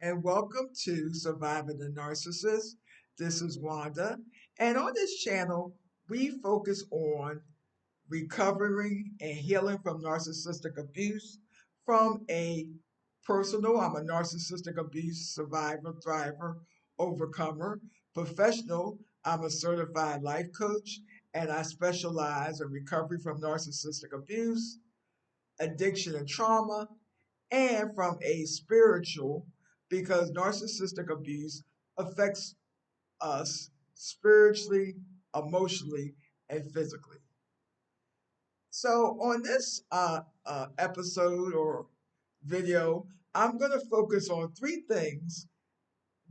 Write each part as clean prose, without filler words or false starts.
and welcome to Surviving the Narcissist. This is Wanda, and on this channel, we focus on recovering and healing from narcissistic abuse from a personal, I'm a narcissistic abuse survivor, thriver, overcomer, professional, I'm a certified life coach, and I specialize in recovery from narcissistic abuse, addiction, and trauma, and from a spiritual, because narcissistic abuse affects us spiritually, emotionally, and physically. So, on this episode or video, I'm going to focus on three things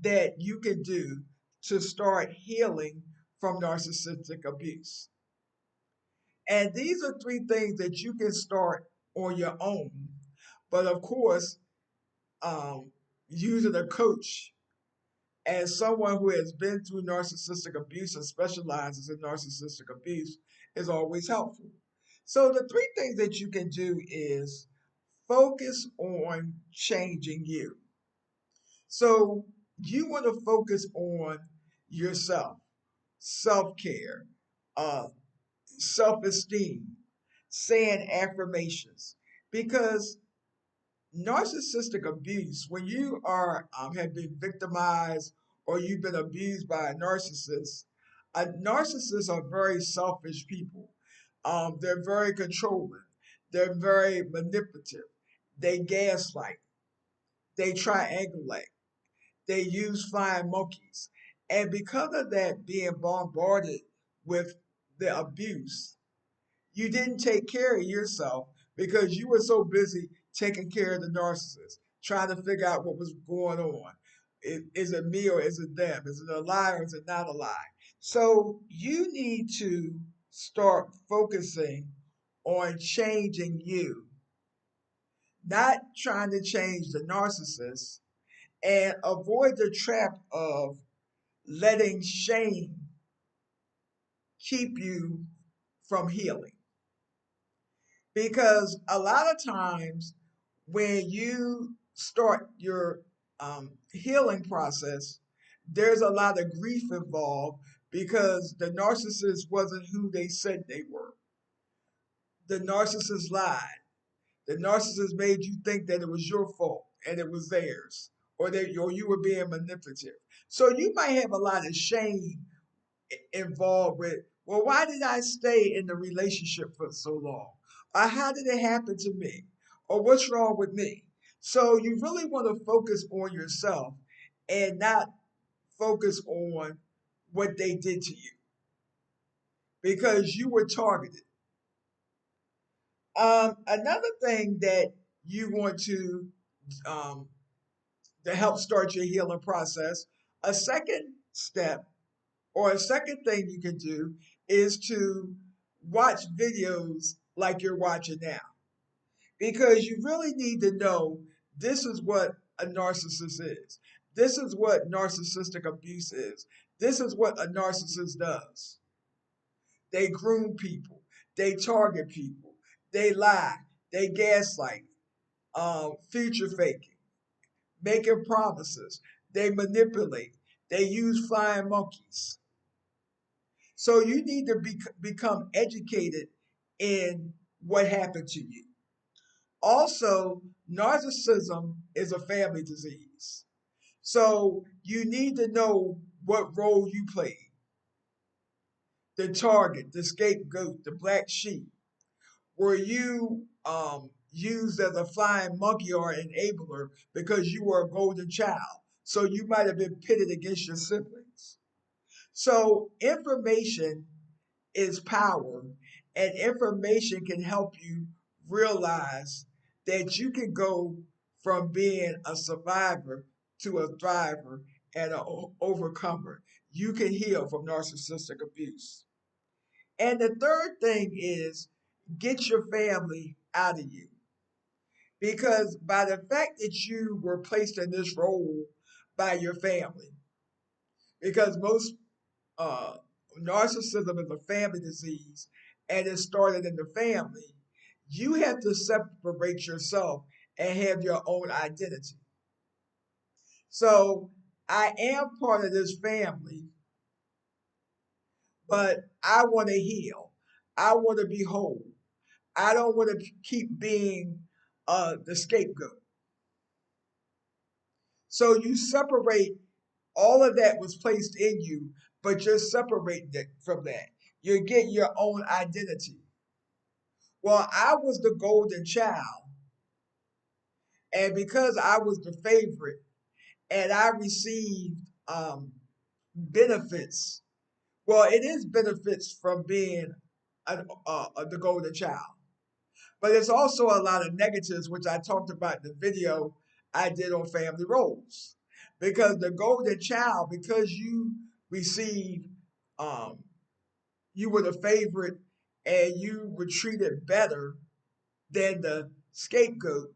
that you can do to start healing from narcissistic abuse. And these are three things that you can start on your own. But of course, um, using a coach as someone who has been through narcissistic abuse and specializes in narcissistic abuse is always helpful. So, the three things that you can do is focus on changing you. So, you want to focus on yourself, self care, uh, self esteem, saying affirmations, because narcissistic abuse, when you are have been victimized or you've been abused by a narcissist are very selfish people. They're very controlling. They're very manipulative. They gaslight. They triangulate. They use flying monkeys. And because of that being bombarded with the abuse, you didn't take care of yourself because you were so busy taking care of the narcissist, trying to figure out what was going on. Is it me or is it them? Is it a lie or is it not a lie? So you need to start focusing on changing you, not trying to change the narcissist, and avoid the trap of letting shame keep you from healing. Because a lot of times when you start your healing process, there's a lot of grief involved because the narcissist wasn't who they said they were. The narcissist lied. The narcissist made you think that it was your fault and it was theirs, or you were being manipulative. So you might have a lot of shame involved with, well, why did I stay in the relationship for so long? Or how did it happen to me? Or what's wrong with me? So you really want to focus on yourself and not focus on what they did to you because you were targeted. Another thing that you want um, to help start your healing process, a second step or a second thing you can do is to watch videos like you're watching now. Because you really need to know this is what a narcissist is. This is what narcissistic abuse is. This is what a narcissist does. They groom people, they target people, they lie, they gaslight, future faking, making promises, they manipulate, they use flying monkeys. So you need to become educated in what happened to you. Also, narcissism is a family disease. So you need to know what role you played, the target, the scapegoat, the black sheep. Were you used as a flying monkey or enabler because you were a golden child? So you might have been pitted against your siblings. So information is power, and information can help you realize that you can go from being a survivor to a thriver and an overcomer. You can heal from narcissistic abuse. And the third thing is get your family out of you. Because by the fact that you were placed in this role by your family, because most uh, narcissism is a family disease and it started in the family, you have to separate yourself and have your own identity. So I am part of this family, but I want to heal. I want to be whole. I don't want to keep being the scapegoat. So you separate all of that was placed in you, but you're separating it from that. You're getting your own identity. Well, I was the golden child, and because I was the favorite, and I received benefits. Well, it is benefits from being the golden child, but there's also a lot of negatives, which I talked about in the video I did on family roles. Because the golden child, because you received, um, you were the favorite and you were treated better than the scapegoat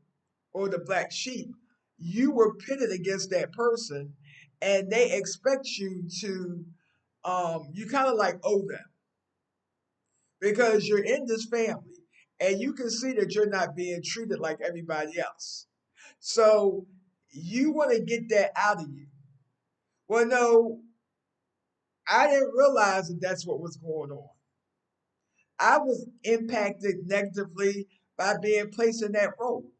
or the black sheep, you were pitted against that person and they expect you to, you kind of like owe them because you're in this family and you can see that you're not being treated like everybody else. So you want to get that out of you. Well, no, I didn't realize that that's what was going on. I was impacted negatively by being placed in that role.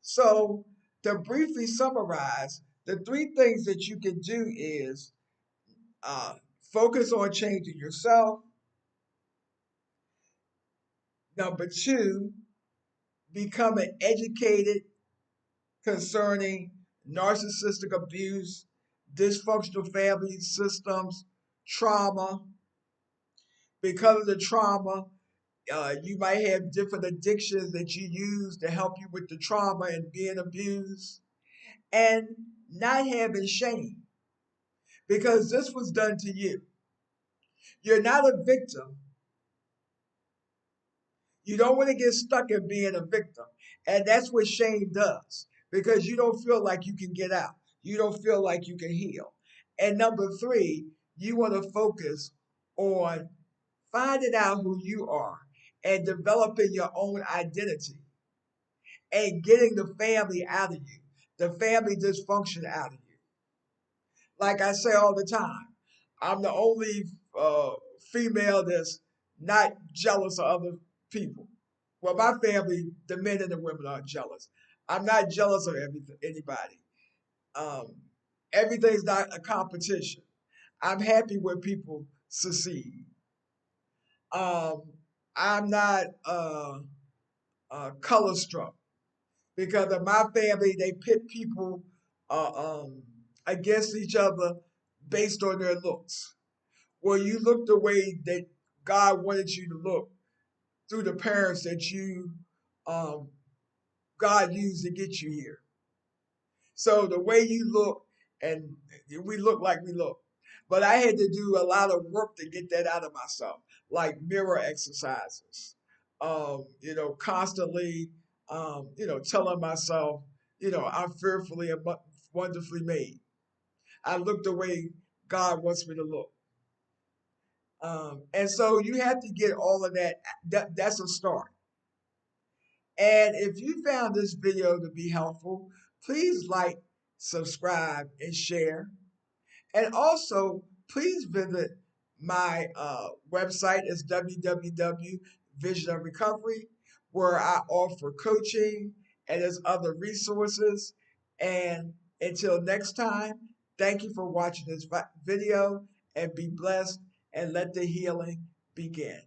So, to briefly summarize, the three things that you can do is uh, focus on changing yourself. Number two, become an educated concerning narcissistic abuse, dysfunctional family systems, trauma. Because of the trauma, you might have different addictions that you use to help you with the trauma and being abused, and not having shame because this was done to you. You're not a victim. You don't want to get stuck in being a victim. And that's what shame does because you don't feel like you can get out. You don't feel like you can heal. And number three, you want to focus on finding out who you are and developing your own identity and getting the family out of you, the family dysfunction out of you. Like I say all the time, I'm the only uh, female that's not jealous of other people. Well, my family, the men and the women are jealous. I'm not jealous of anybody. Um, Everything's not a competition. I'm happy when people succeed. Um, I'm not color struck because of my family. They pit people uh, um, against each other based on their looks. Well, you look the way that God wanted you to look through the parents that you um, God used to get you here. So the way you look, and we look like we look. But I had to do a lot of work to get that out of myself, like mirror exercises. Constantly, telling myself, I'm fearfully and wonderfully made. I look the way God wants me to look. And so you have to get all of that. That's a start. And if you found this video to be helpful, please like, subscribe, and share. And also, please visit my website. It's www Vision of Recovery, where I offer coaching and there's other resources. And until next time, thank you for watching this video and be blessed and let the healing begin.